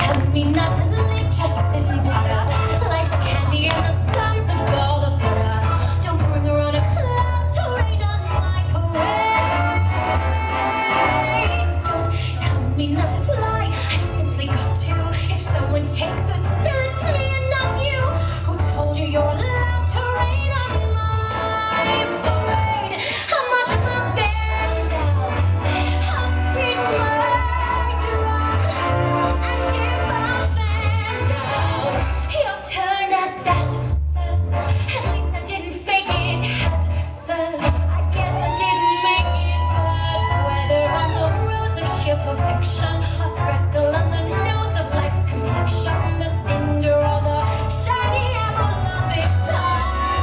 tell me not to leave, just sit and butter. Life's candy and the sun's a ball of butter. Don't bring her on a cloud to rain on my parade. Don't tell me not to fly, I've simply got to. If someone takes a spill, it's me and not you. Who told you you're allowed to rain on my parade? I'm marching my band out, I'm beating my drum. And if I'm fanned out, your turn at that, sir. At least I didn't fake it, sir. I guess I didn't make it, but whether on the rose of sheer perfection, a freckle on the nose of life's complexion, the cinder or the shiny apple of its eye.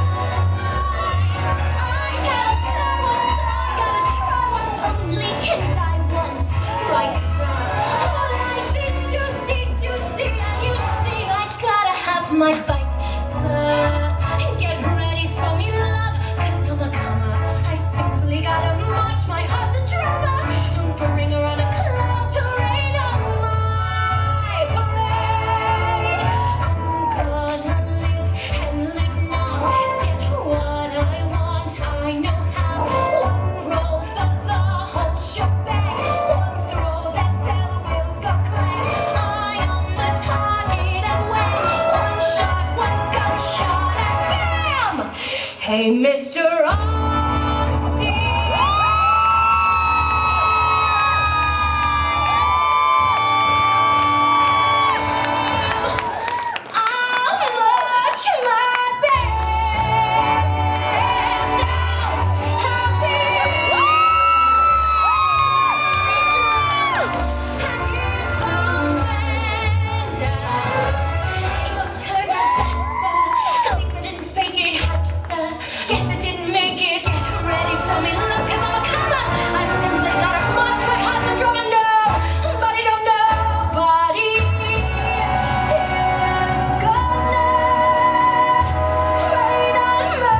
I gotta try once, I gotta try once, only can die once, right, sir? Oh, life is juicy, juicy, and you see I gotta have my bite, sir. Get ready for me, love, 'cause I'm a comer. I simply gotta march, my heart's a drummer. Don't bring her on a cloud to rain on my parade. I'm gonna live and live now. Get what I want, I know how. One roll for the whole shebang. One throw, that bell will go clang. Eye on the target and wham. One shot, one gunshot, and bam! Hey, Mr. Honesty. I'll march my band out. I'll be and if I'm fanned out, your turn at that, sir. At least I didn't fake it, sir. Guess I didn't make it. Get ready for me, look, 'cause I'm a comer. I simply gotta march, my heart's a drum, and nobody don't nobody is gonna rain on my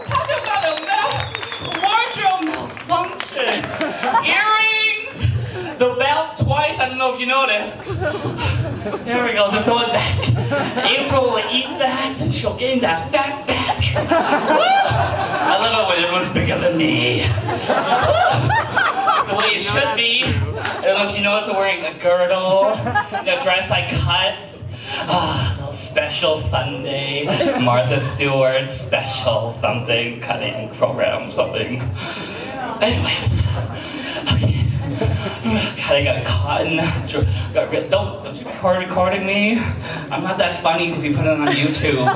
Talk about a wardrobe malfunction. Earrings, the belt twice. I don't know if you noticed. There we go, just throw it back. April will eat that. She'll gain that fat back. Woo! I love it when everyone's bigger than me. It's the way it should be. I don't know if you notice I'm wearing a girdle, the dress I cut. Little special Sunday, Martha Stewart special something, cutting program, something. Anyways, okay. God, I got cotton. Don't you be recording me. I'm not that funny to be putting on YouTube.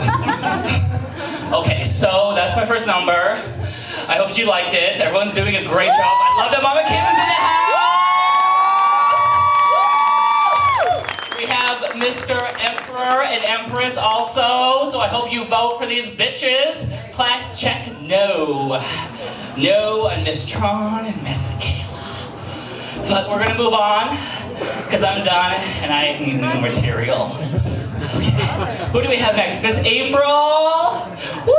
Okay, so that's my first number. I hope you liked it. Everyone's doing a great job. I love that Mama Kim is in the house. We have Mr. Emperor and Empress also, so I hope you vote for these bitches. Plaque check no. No on Miss Tron and Miss Michaela. But we're gonna move on, because I'm done and I need new material. Okay, who do we have next? Miss April? Woo!